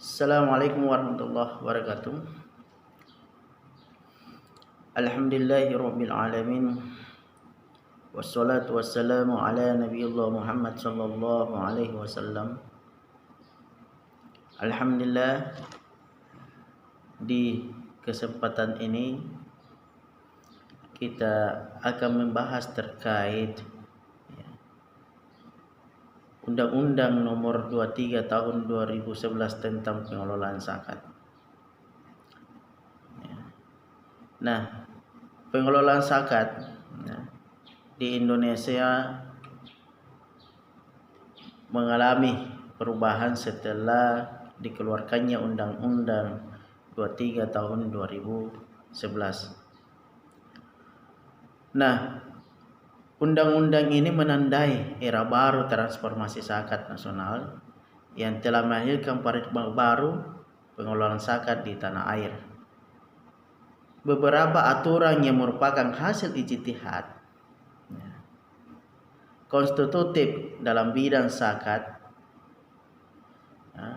Assalamualaikum warahmatullahi wabarakatuh. Alhamdulillahirabbil alamin. Wassalatu wassalamu ala nabiyillah Muhammad sallallahu alaihi wasallam. Alhamdulillah, di kesempatan ini kita akan membahas terkait Undang-Undang Nomor 23 Tahun 2011 tentang pengelolaan zakat. Nah, pengelolaan zakat di Indonesia mengalami perubahan setelah dikeluarkannya Undang-Undang 23 Tahun 2011. Nah, undang-undang ini menandai era baru transformasi zakat nasional yang telah melahirkan paradigma baru pengelolaan zakat di tanah air. Beberapa aturan yang merupakan hasil ijtihad konstitutif dalam bidang zakat.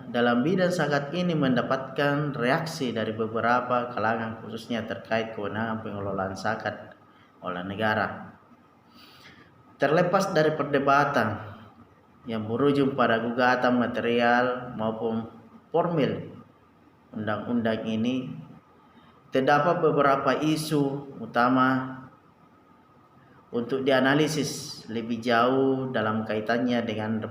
Dalam bidang zakat ini mendapatkan reaksi dari beberapa kalangan, khususnya terkait kewenangan pengelolaan zakat oleh negara. Terlepas dari perdebatan yang berujung pada gugatan material maupun formil undang-undang ini, terdapat beberapa isu utama untuk dianalisis lebih jauh dalam kaitannya dengan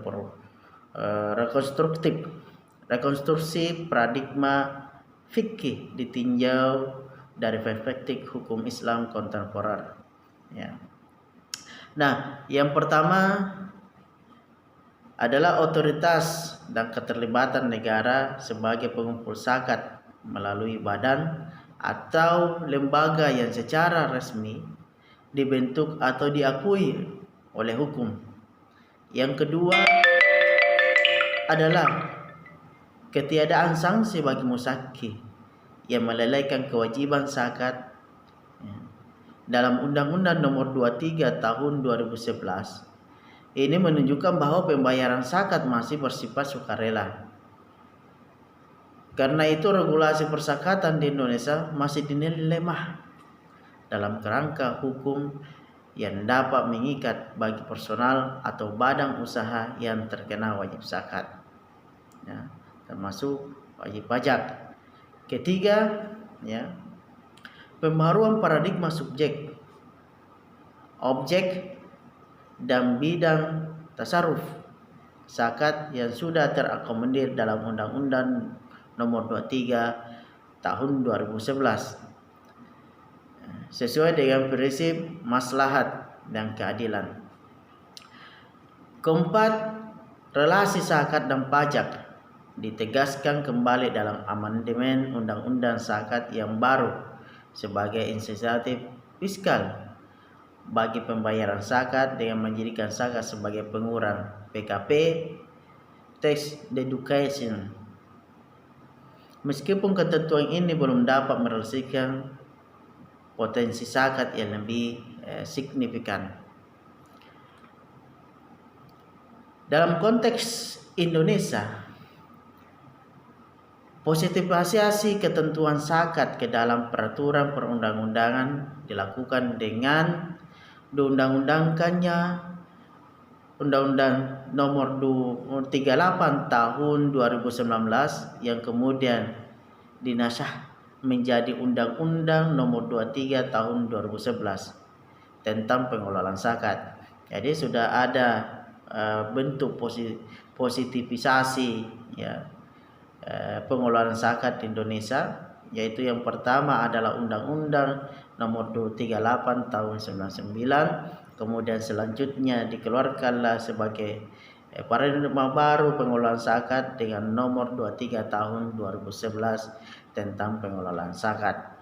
rekonstruksi paradigma fikih ditinjau dari perspektif hukum Islam kontemporer. Nah, yang pertama adalah otoritas dan keterlibatan negara sebagai pengumpul zakat melalui badan atau lembaga yang secara resmi dibentuk atau diakui oleh hukum. Yang kedua adalah ketiadaan sanksi bagi muzaki yang melalaikan kewajiban zakat. Dalam Undang-Undang Nomor 23 Tahun 2011 ini menunjukkan bahwa pembayaran zakat masih bersifat sukarela. Karena itu regulasi perzakatan di Indonesia masih dinilai lemah dalam kerangka hukum yang dapat mengikat bagi personal atau badan usaha yang terkena wajib zakat, termasuk wajib pajak. Ketiga, pembaruan paradigma subjek, objek, dan bidang tasarruf zakat yang sudah terakomodir dalam Undang-Undang Nomor 23 Tahun 2011 sesuai dengan prinsip maslahat dan keadilan. Keempat, relasi zakat dan pajak ditegaskan kembali dalam amandemen Undang-Undang Zakat yang baru sebagai insentif fiskal bagi pembayaran zakat dengan menjadikan zakat sebagai pengurang PKP tax deduction. Meskipun ketentuan ini belum dapat merealisasikan potensi zakat yang lebih signifikan. Dalam konteks Indonesia, positifisasi ketentuan zakat ke dalam peraturan perundang-undangan dilakukan dengan diundang-undangkannya Undang-Undang Nomor 38 Tahun 2019 yang kemudian dinasah menjadi Undang-Undang Nomor 23 Tahun 2011 tentang pengelolaan zakat. Jadi sudah ada bentuk positifisasi pengelolaan zakat di Indonesia, yaitu yang pertama adalah Undang-Undang Nomor 38 Tahun 99, kemudian selanjutnya dikeluarkanlah sebagai paradigma baru pengelolaan zakat dengan Nomor 23 Tahun 2011 tentang pengelolaan zakat.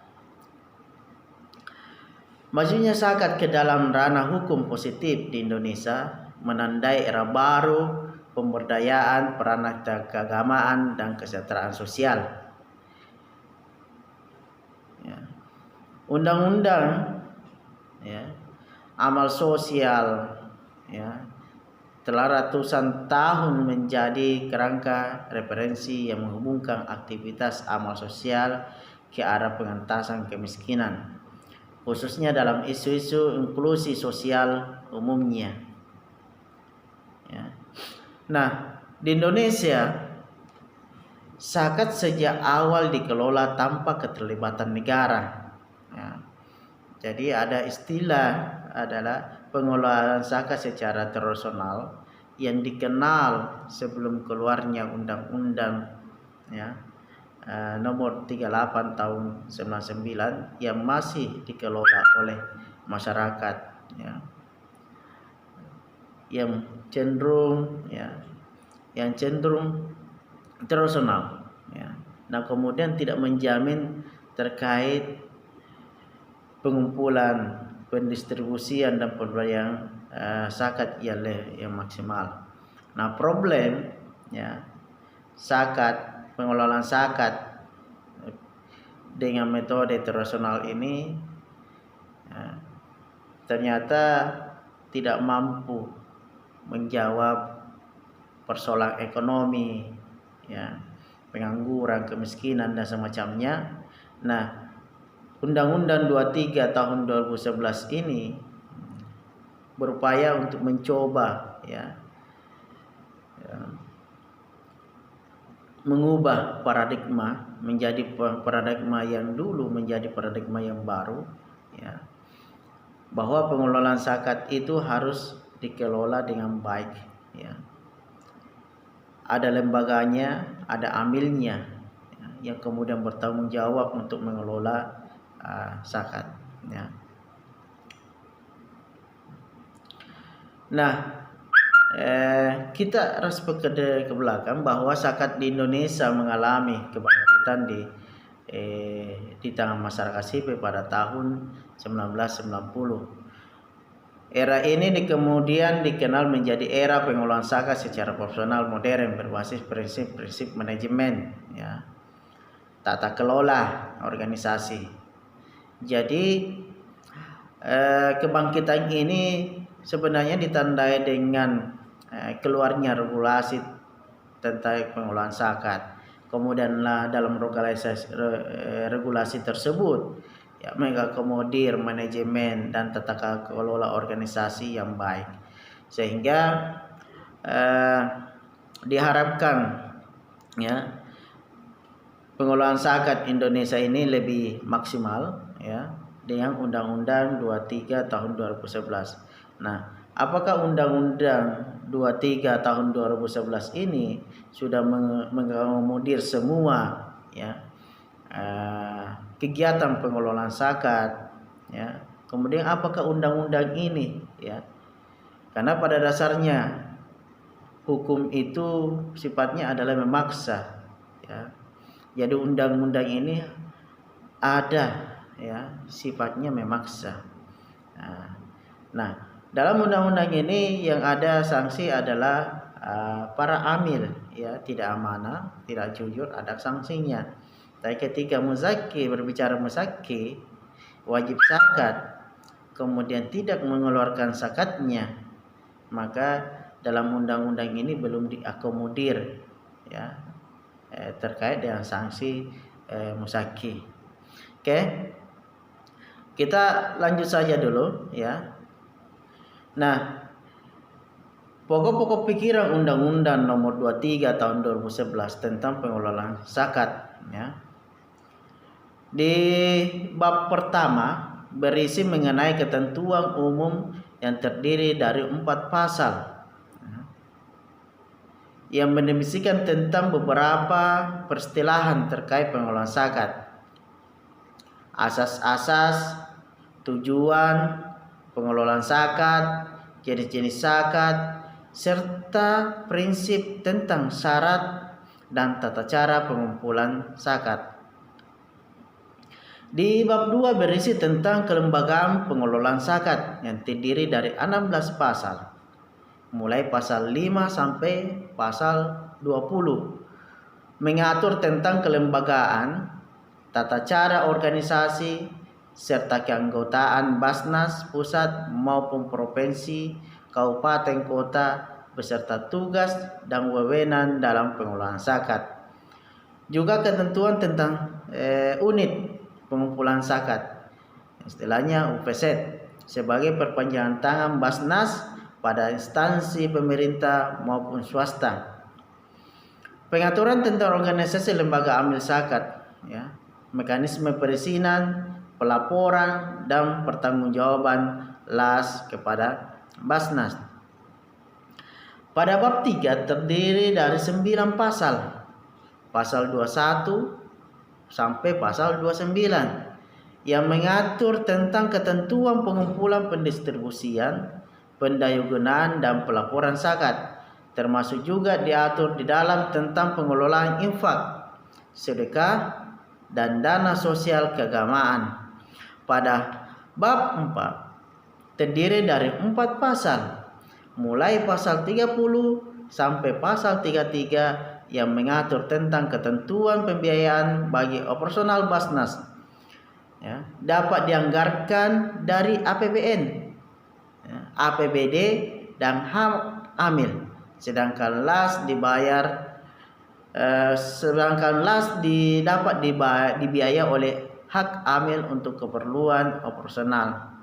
Majunya zakat ke dalam ranah hukum positif di Indonesia menandai era baru pemberdayaan, peranan keagamaan, dan kesejahteraan sosial. Undang-undang amal sosial telah ratusan tahun menjadi kerangka referensi yang menghubungkan aktivitas amal sosial ke arah pengentasan kemiskinan, khususnya dalam isu-isu inklusi sosial umumnya. Ya. Nah, di Indonesia zakat sejak awal dikelola tanpa keterlibatan negara. Ya. Jadi ada istilah adalah pengelolaan zakat secara tradisional yang dikenal sebelum keluarnya undang-undang ya, nomor 38 tahun 99 yang masih dikelola oleh masyarakat ya, yang cenderung tradisional ya. Nah, kemudian tidak menjamin terkait pengumpulan, pendistribusian dan pembayaran zakat yang maksimal. Nah, problem ya zakat, pengelolaan zakat dengan metode tradisional ini ternyata tidak mampu menjawab persoalan ekonomi ya, pengangguran, kemiskinan dan semacamnya. Nah, Undang-Undang 23 tahun 2011 ini berupaya untuk mencoba mengubah paradigma menjadi paradigma yang dulu menjadi paradigma yang baru ya, bahwa pengelolaan zakat itu harus dikelola dengan baik ya. Ada lembaganya, ada amilnya ya, yang kemudian bertanggung jawab untuk mengelola zakat ya. Nah, kita harus bekerja ke belakang bahwa zakat di Indonesia mengalami kebangkitan di tangan masyarakat sipil pada tahun 1990. Era ini kemudian dikenal menjadi era pengelolaan zakat secara profesional modern berbasis prinsip-prinsip manajemen ya, tata kelola organisasi. Jadi kebangkitan ini sebenarnya ditandai dengan keluarnya regulasi tentang pengelolaan zakat. Kemudian dalam regulasi tersebut ya, mengakomodir manajemen dan tata kelola organisasi yang baik, sehingga diharapkan ya pengelolaan zakat Indonesia ini lebih maksimal ya dengan Undang-Undang 23 tahun 2011. Nah, apakah Undang-Undang 23 tahun 2011 ini sudah mengakomodir semua ya kegiatan pengelolaan zakat ya? Kemudian apakah undang-undang ini ya? Karena pada dasarnya hukum itu sifatnya adalah memaksa ya. Jadi undang-undang ini ada ya sifatnya memaksa. Nah, dalam undang-undang ini yang ada sanksi adalah para amil ya tidak amanah, tidak jujur, ada sanksinya. Tapi ketika muzaki berbicara muzaki wajib zakat kemudian tidak mengeluarkan zakatnya, maka dalam undang-undang ini belum diakomodir ya terkait dengan sanksi muzaki. Oke. Kita lanjut saja dulu ya. Nah, pokok-pokok pikiran Undang-Undang Nomor 23 Tahun 2011 tentang pengelolaan zakat ya. Di bab pertama berisi mengenai ketentuan umum yang terdiri dari 4 pasal yang mendefinisikan tentang beberapa peristilahan terkait pengelolaan zakat. Asas-asas, tujuan pengelolaan zakat, jenis-jenis zakat, serta prinsip tentang syarat dan tata cara pengumpulan zakat. Di bab 2 berisi tentang kelembagaan pengelolaan zakat yang terdiri dari 16 pasal, mulai pasal 5 sampai pasal 20, mengatur tentang kelembagaan, tata cara organisasi, serta keanggotaan Basnas pusat maupun provinsi, kabupaten, kota, beserta tugas dan wewenang dalam pengelolaan zakat. Juga ketentuan tentang unit pengumpulan zakat, istilahnya UPZ, sebagai perpanjangan tangan Basnas pada instansi pemerintah maupun swasta. Pengaturan tentang organisasi lembaga amil zakat, ya, mekanisme perizinan, pelaporan, dan pertanggungjawaban LAS kepada Basnas. Pada bab 3 terdiri dari 9 pasal. Pasal 21 sampai pasal 29 yang mengatur tentang ketentuan pengumpulan, pendistribusian, pendayagunaan, dan pelaporan zakat. Termasuk juga diatur di dalam tentang pengelolaan infak, sedekah, dan dana sosial keagamaan. Pada bab 4 terdiri dari 4 pasal, mulai pasal 30 sampai pasal 33 yang mengatur tentang ketentuan pembiayaan bagi operasional Basnas, ya, dapat dianggarkan dari APBN, ya, APBD, dan hak amil, sedangkan LAS dapat dibiayai oleh hak amil untuk keperluan operasional.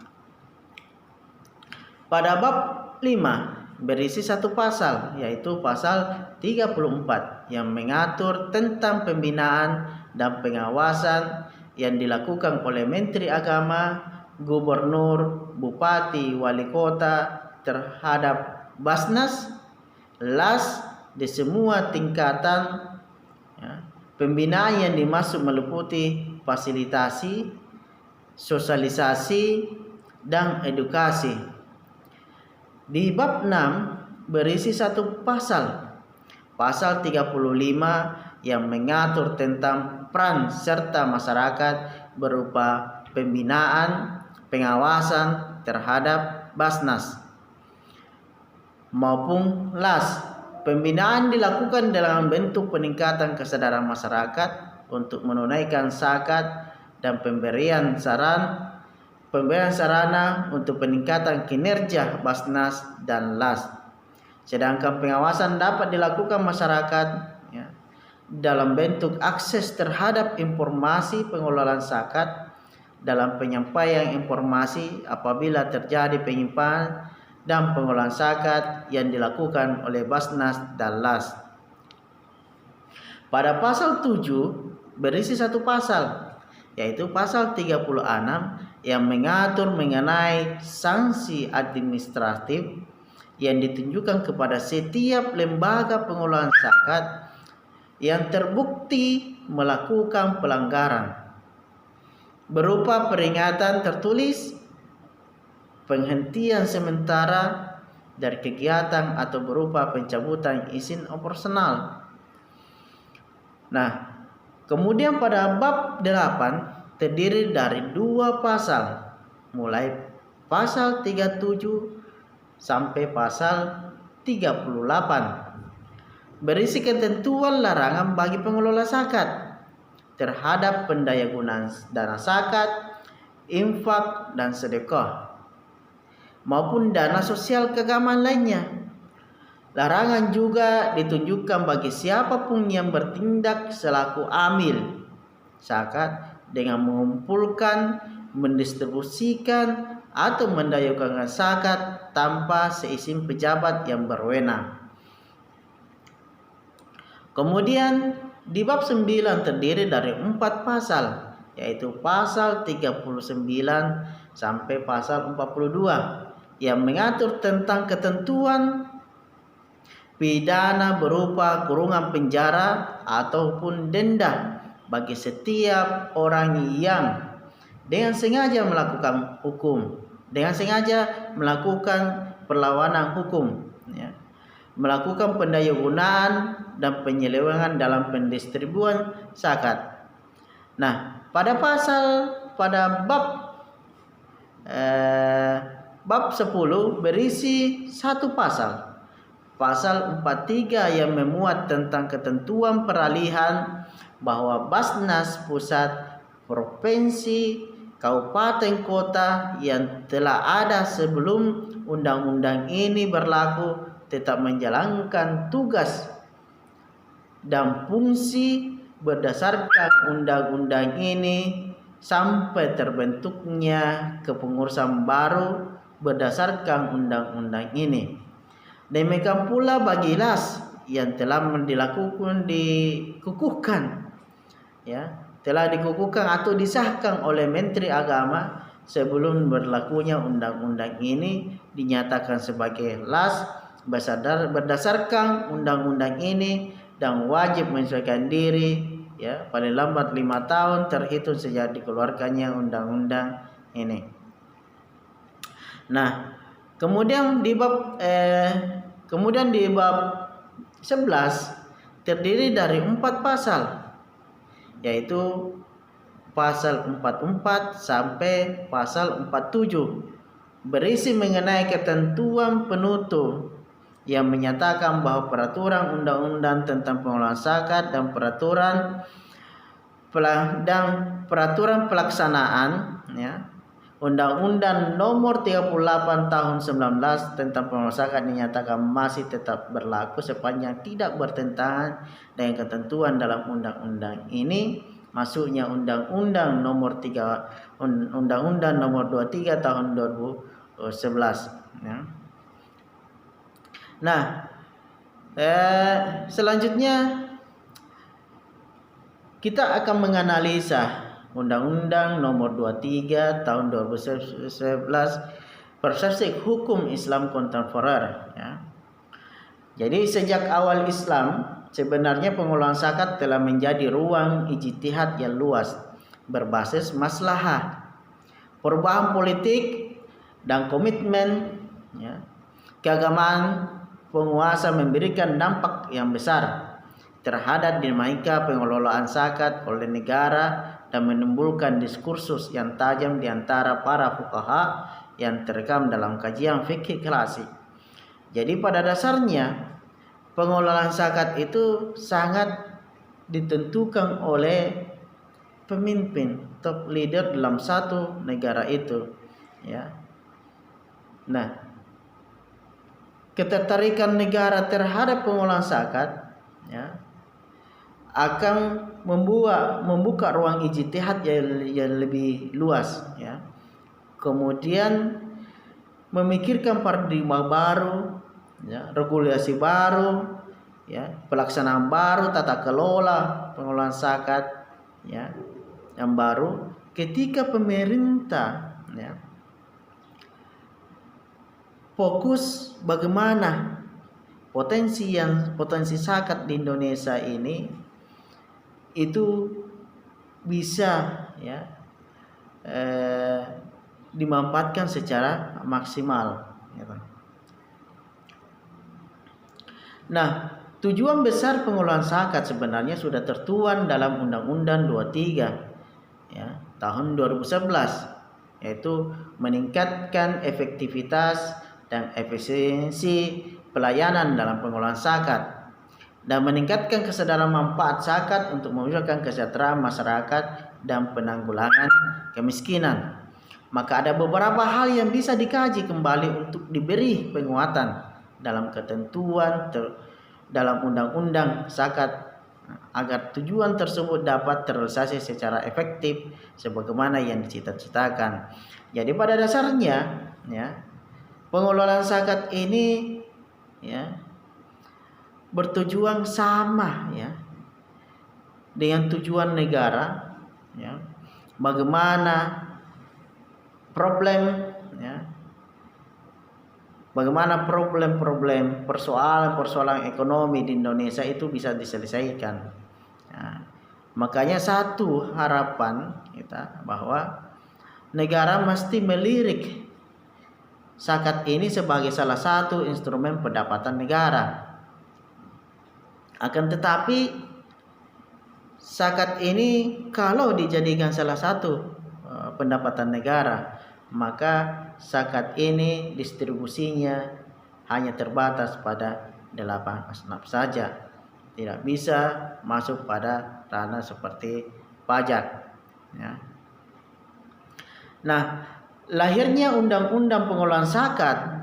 Pada bab 5 berisi 1 pasal, yaitu pasal 34 yang mengatur tentang pembinaan dan pengawasan yang dilakukan oleh Menteri Agama, Gubernur, Bupati, Wali Kota terhadap Basnas, LAS di semua tingkatan, ya. Pembinaan yang dimaksud meliputi fasilitasi, sosialisasi, dan edukasi. Di bab 6 berisi 1 pasal, pasal 35 yang mengatur tentang peran serta masyarakat berupa pembinaan, pengawasan terhadap Basnas maupun LAS. Pembinaan dilakukan dalam bentuk peningkatan kesadaran masyarakat untuk menunaikan zakat dan pemberian sarana untuk peningkatan kinerja Basnas dan LAS. Sedangkan pengawasan dapat dilakukan masyarakat, ya, dalam bentuk akses terhadap informasi pengelolaan zakat, dalam penyampaian informasi apabila terjadi penyimpanan dan pengelolaan zakat yang dilakukan oleh Basnas dan LAS. Pada pasal 7 berisi 1 pasal, yaitu pasal 36 yang mengatur mengenai sanksi administratif yang ditunjukkan kepada setiap lembaga pengelolaan zakat yang terbukti melakukan pelanggaran, berupa peringatan tertulis, penghentian sementara dari kegiatan, atau berupa pencabutan izin operasional. Nah, kemudian pada bab 8 terdiri dari 2 pasal, mulai pasal 37 sampai pasal 38, berisi ketentuan larangan bagi pengelola zakat terhadap pendayagunaan dana zakat, infak, dan sedekah, maupun dana sosial keagamaan lainnya. Larangan juga ditunjukkan bagi siapapun yang bertindak selaku amil zakat dengan mengumpulkan, mendistribusikan, atau mendayakan zakat tanpa seizin pejabat yang berwenang. Kemudian di bab 9 terdiri dari 4 pasal, yaitu pasal 39 sampai pasal 42 yang mengatur tentang ketentuan pidana berupa kurungan penjara ataupun denda bagi setiap orang yang dengan sengaja melakukan perlawanan hukum, ya, melakukan pendayagunaan dan penyelewengan dalam pendistribusian zakat. Nah, pada bab 10 berisi 1 pasal, pasal 43 yang memuat tentang ketentuan peralihan bahwa Basnas pusat, provinsi, kabupaten, kota yang telah ada sebelum undang-undang ini berlaku tetap menjalankan tugas dan fungsi berdasarkan undang-undang ini sampai terbentuknya kepengurusan baru berdasarkan undang-undang ini. Demikian pula bagi LAS yang telah dikukuhkan, telah dikukuhkan atau disahkan oleh Menteri Agama sebelum berlakunya undang-undang ini, dinyatakan sebagai LAS berdasarkan undang-undang ini dan wajib menyesuaikan diri paling lambat 5 tahun terhitung sejak dikeluarkannya undang-undang ini. Nah, kemudian di bab 11 terdiri dari 4 pasal, yaitu pasal 44 sampai pasal 47, berisi mengenai ketentuan penutup yang menyatakan bahwa peraturan undang-undang tentang pengelolaan zakat dan peraturan pelaksanaan Undang-Undang Nomor 38 Tahun 19 tentang pengelolaan zakat dinyatakan masih tetap berlaku sepanjang tidak bertentangan dengan ketentuan dalam undang-undang ini, masuknya Undang-Undang Nomor 23 Tahun 2011. Nah, selanjutnya kita akan menganalisa Undang-Undang Nomor 23 Tahun 2011 Persepsi Hukum Islam Kontemporer. Jadi sejak awal Islam sebenarnya pengelolaan zakat telah menjadi ruang ijtihad yang luas berbasis maslahah, perubahan politik dan komitmen keagamaan penguasa memberikan dampak yang besar terhadap dinamika pengelolaan zakat oleh negara dan menimbulkan diskursus yang tajam di antara para fuqaha yang terekam dalam kajian fikih klasik. Jadi pada dasarnya pengelolaan zakat itu sangat ditentukan oleh pemimpin, top leader dalam satu negara itu. Nah, ketertarikan negara terhadap pengelolaan zakat akan membuka ruang ijtihad yang lebih luas, kemudian memikirkan paradigma baru, regulasi baru, pelaksanaan baru, tata kelola pengelolaan zakat yang baru ketika pemerintah fokus bagaimana potensi zakat di Indonesia ini itu bisa dimanfaatkan secara maksimal. Nah, tujuan besar pengelolaan zakat sebenarnya sudah tertuang dalam Undang-Undang 23 tahun 2011, yaitu meningkatkan efektivitas dan efisiensi pelayanan dalam pengelolaan zakat dan meningkatkan kesadaran manfaat zakat untuk mewujudkan kesejahteraan masyarakat dan penanggulangan kemiskinan. Maka ada beberapa hal yang bisa dikaji kembali untuk diberi penguatan dalam ketentuan dalam undang-undang zakat agar tujuan tersebut dapat terrealisasi secara efektif sebagaimana yang dicita-citakan. Jadi pada dasarnya pengelolaan zakat ini bertujuan sama dengan tujuan negara, bagaimana problem-problem persoalan ekonomi di Indonesia itu bisa diselesaikan. Makanya satu harapan kita bahwa negara mesti melirik zakat ini sebagai salah satu instrumen pendapatan negara. Akan tetapi zakat ini kalau dijadikan salah satu pendapatan negara, maka zakat ini distribusinya hanya terbatas pada 8 asnaf saja, tidak bisa masuk pada ranah seperti pajak. Nah, lahirnya undang-undang pengelolaan zakat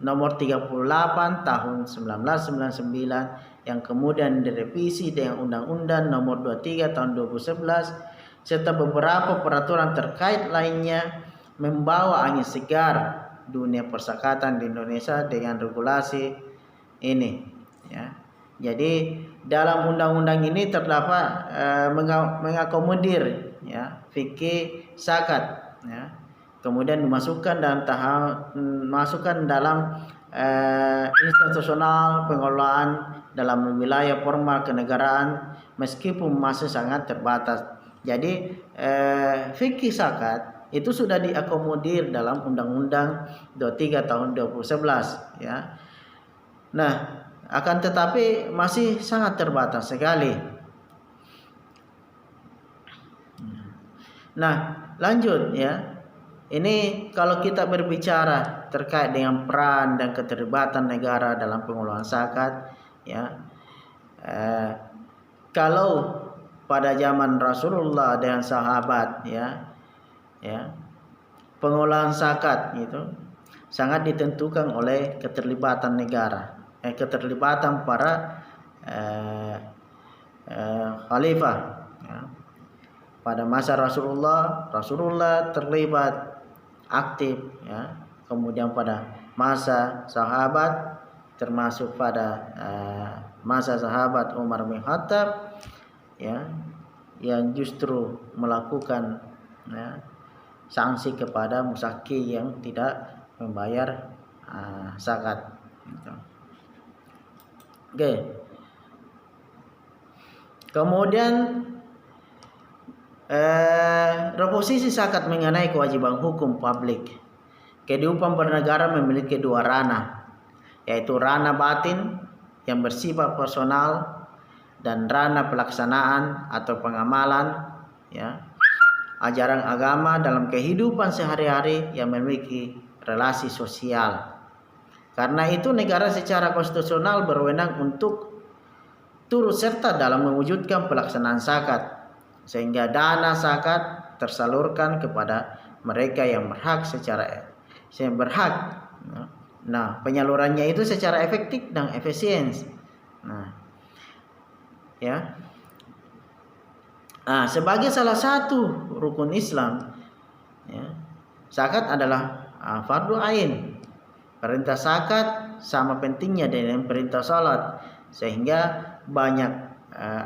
nomor 38 tahun 1999 yang kemudian direvisi dengan Undang-Undang nomor 23 tahun 2011 serta beberapa peraturan terkait lainnya membawa angin segar dunia persakatan di Indonesia dengan regulasi ini, ya. Jadi dalam undang-undang ini terdapat mengakomodir, ya, fikih zakat, ya. Kemudian dimasukkan dalam institusional pengelolaan dalam wilayah formal kenegaraan meskipun masih sangat terbatas. Jadi fikih zakat itu sudah diakomodir dalam Undang-Undang 23 tahun 2011, ya. Nah, akan tetapi masih sangat terbatas sekali. Nah, lanjut, ya. Ini kalau kita berbicara terkait dengan peran dan keterlibatan negara dalam pengelolaan zakat, ya. Kalau pada zaman Rasulullah dan sahabat, ya, pengelolaan zakat itu sangat ditentukan oleh keterlibatan negara, keterlibatan para khalifah, ya. Pada masa Rasulullah terlibat aktif, ya. Kemudian pada masa sahabat, termasuk pada masa sahabat Umar bin Khattab, ya, yang justru melakukan, ya, sanksi kepada musaki yang tidak membayar zakat. Oke. Kemudian reposisi zakat mengenai kewajiban hukum publik. Kehidupan bernegara memiliki dua ranah, yaitu ranah batin yang bersifat personal dan ranah pelaksanaan atau pengamalan, ya, ajaran agama dalam kehidupan sehari-hari yang memiliki relasi sosial. Karena itu negara secara konstitusional berwenang untuk turut serta dalam mewujudkan pelaksanaan zakat, sehingga dana zakat tersalurkan kepada mereka yang berhak Nah, penyalurannya itu secara efektif dan efisien. Nah, ya. Sebagai salah satu rukun Islam, ya, zakat adalah fardu ain. Perintah zakat sama pentingnya dengan perintah salat, sehingga banyak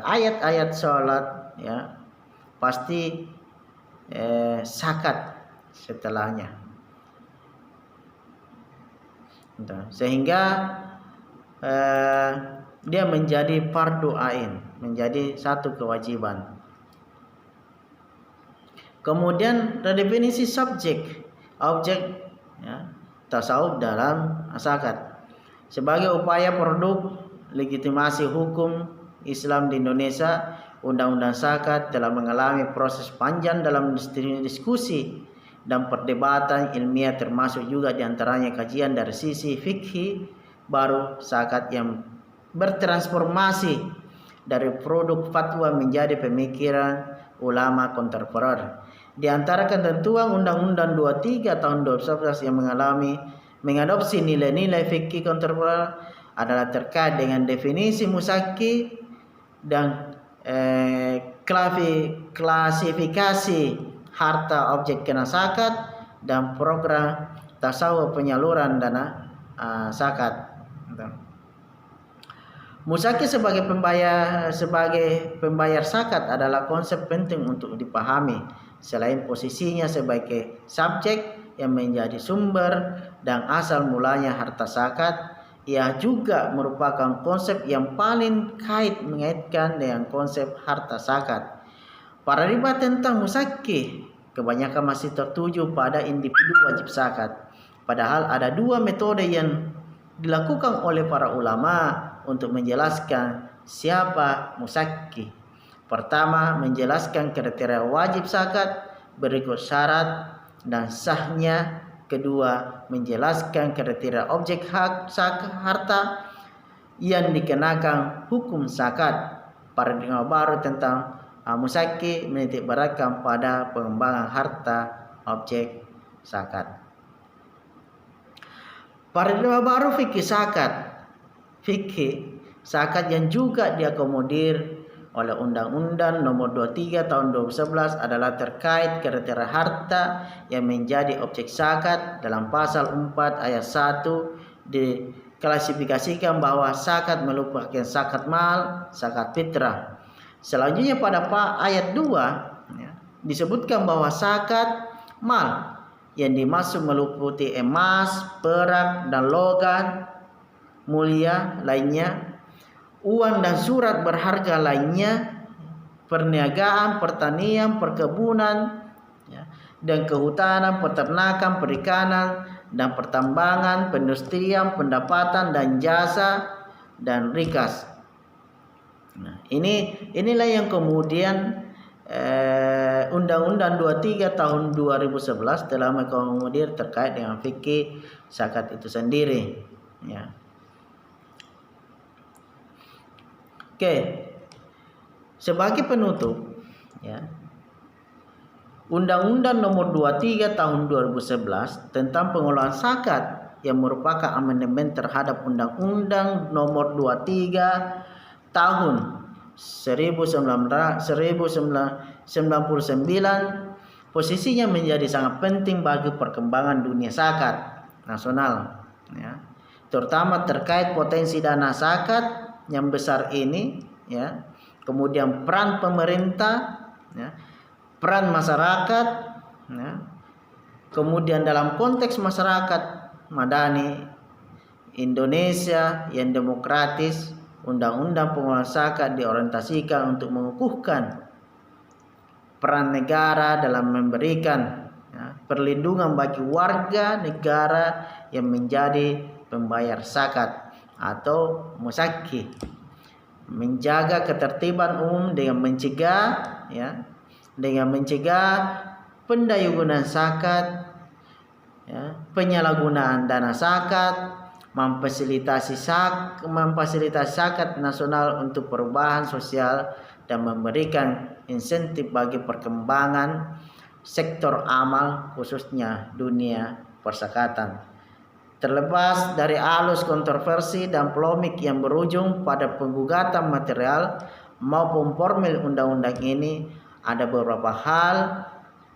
ayat-ayat salat, ya, pasti zakat setelahnya. Sehingga dia menjadi fardu ain, menjadi satu kewajiban. Kemudian redefinisi subjek, objek, ya, tasawuf dalam zakat sebagai upaya produk legitimasi hukum Islam di Indonesia. Undang-undang zakat telah mengalami proses panjang dalam diskusi dan perdebatan ilmiah, termasuk juga diantaranya kajian dari sisi fikih baru zakat yang bertransformasi dari produk fatwa menjadi pemikiran ulama kontemporer. Di antara ketentuan Undang-Undang 23 tahun 2011 yang mengadopsi nilai-nilai fikih kontemporer adalah terkait dengan definisi musaki dan klasifikasi harta objek kena zakat dan program tasawuf penyaluran dana zakat. Musaki sebagai pembayar zakat adalah konsep penting untuk dipahami. Selain posisinya sebagai subjek yang menjadi sumber dan asal mulanya harta zakat, ia juga merupakan konsep yang paling mengaitkan dengan konsep harta zakat. Paradigma tentang musaki kebanyakan masih tertuju pada individu wajib zakat. Padahal ada dua metode yang dilakukan oleh para ulama untuk menjelaskan siapa musaki. Pertama, menjelaskan kriteria wajib zakat berikut syarat dan sahnya. Kedua, menjelaskan kriteria objek hak harta yang dikenakan hukum zakat. Paradigma baru tentang musaki menitik beratkan pada pengembangan harta objek zakat. Paradigma baru fikih zakat. Fikih zakat yang juga diakomodir oleh Undang-Undang Nomor 23 Tahun 2011 adalah terkait kriteria harta yang menjadi objek zakat. Dalam pasal 4 ayat 1 diklasifikasikan bahwa zakat merupakan zakat mal, zakat fitrah. Selanjutnya pada ayat 2 ya, disebutkan bahwa zakat mal yang dimaksud meliputi emas, perak, dan logam mulia lainnya, uang dan surat berharga lainnya, perniagaan, pertanian, perkebunan, ya, dan kehutanan, peternakan, perikanan, dan pertambangan, perindustrian, pendapatan dan jasa, dan rikas. Nah, inilah yang kemudian Undang-Undang 23 tahun 2011 telah mengakomodir terkait dengan fikih zakat itu sendiri. Ya. Oke, sebagai penutup, ya, Undang-Undang Nomor 23 Tahun 2011 tentang pengelolaan zakat yang merupakan amandemen terhadap Undang-Undang Nomor 23 Tahun 1999 posisinya menjadi sangat penting bagi perkembangan dunia zakat nasional, ya, terutama terkait potensi dana zakat yang besar ini, ya, kemudian peran pemerintah, ya, peran masyarakat, ya, kemudian dalam konteks masyarakat madani Indonesia yang demokratis, Undang-Undang Pengelolaan Zakat diorientasikan untuk mengukuhkan peran negara dalam memberikan, ya, perlindungan bagi warga negara yang menjadi pembayar zakat atau musaki, menjaga ketertiban umum dengan mencegah, ya, pendayugunan zakat, ya, penyalahgunaan dana zakat, memfasilitasi zakat nasional untuk perubahan sosial dan memberikan insentif bagi perkembangan sektor amal khususnya dunia perzakatan. Terlepas dari alus kontroversi dan polemik yang berujung pada penggugatan material maupun formil undang-undang ini, ada beberapa hal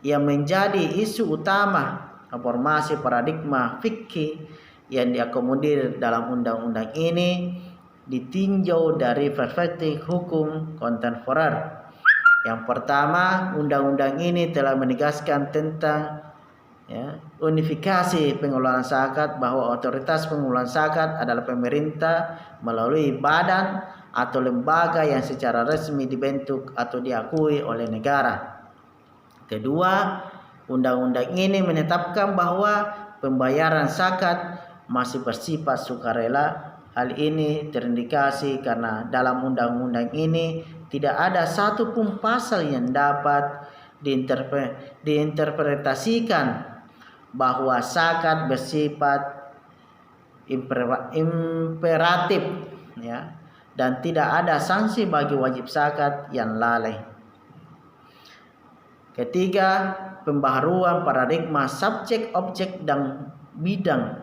yang menjadi isu utama reformasi paradigma fikih yang diakomodir dalam undang-undang ini ditinjau dari perspektif hukum kontemporer. Yang pertama, undang-undang ini telah menegaskan tentang, ya, unifikasi pengelolaan zakat, bahwa otoritas pengelolaan zakat adalah pemerintah melalui badan atau lembaga yang secara resmi dibentuk atau diakui oleh negara. Kedua, undang-undang ini menetapkan bahwa pembayaran zakat masih bersifat sukarela. Hal ini terindikasi karena dalam undang-undang ini tidak ada satupun pasal yang dapat diinterpretasikan bahwa zakat bersifat imperatif, ya, dan tidak ada sanksi bagi wajib zakat yang lalai. Ketiga, pembaharuan paradigma subjek, objek, dan bidang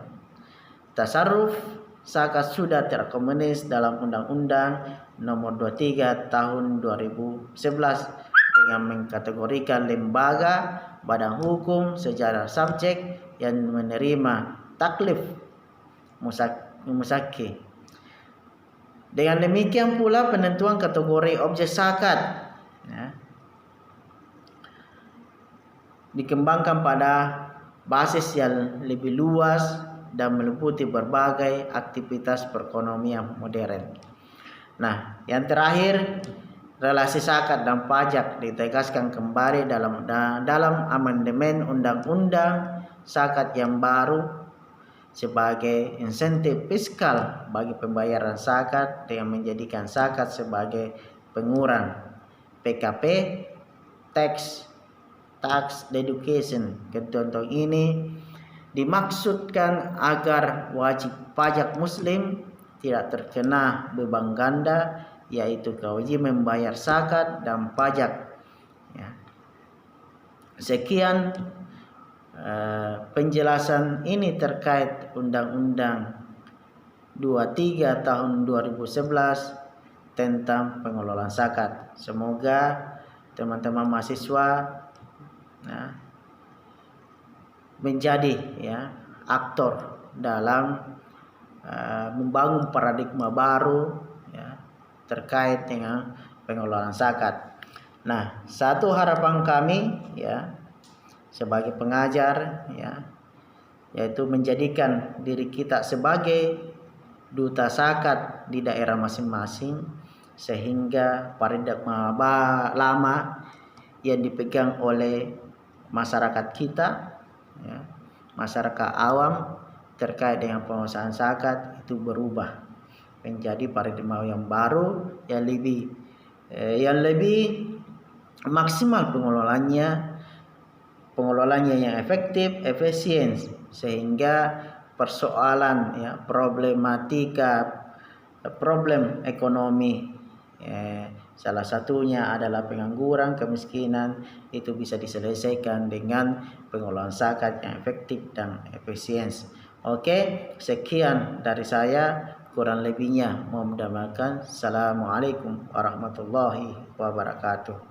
tasarruf zakat sudah terakomodir dalam Undang-Undang Nomor 23 Tahun 2011 dengan mengkategorikan lembaga, badan hukum secara subjek yang menerima taklif musaki. Dengan demikian pula penentuan kategori objek zakat, ya, dikembangkan pada basis yang lebih luas dan meliputi berbagai aktivitas perekonomian modern. Nah, yang terakhir, relasi zakat dan pajak ditegaskan kembali dalam amandemen Undang-Undang Zakat yang baru sebagai insentif fiskal bagi pembayaran zakat dengan menjadikan zakat sebagai pengurang PKP, tax deduction. Ketentuan ini dimaksudkan agar wajib pajak muslim tidak terkena beban ganda, yaitu kewajiban membayar zakat dan pajak, ya. Sekian penjelasan ini terkait Undang-Undang 23 tahun 2011 tentang pengelolaan zakat. Semoga teman-teman mahasiswa menjadi aktor dalam membangun paradigma baru terkait dengan pengelolaan zakat. Nah, satu harapan kami sebagai pengajar yaitu menjadikan diri kita sebagai duta zakat di daerah masing-masing, sehingga paradigma lama yang dipegang oleh masyarakat kita, masyarakat awam terkait dengan penguasaan zakat itu berubah menjadi paradigma yang baru yang lebih maksimal pengelolaannya yang efektif, efisien, sehingga persoalan problem ekonomi salah satunya adalah pengangguran, kemiskinan, itu bisa diselesaikan dengan pengelolaan zakat yang efektif dan efisien. Oke, sekian dari saya, kurang lebihnya mohon dimaafkan. Assalamualaikum warahmatullahi wabarakatuh.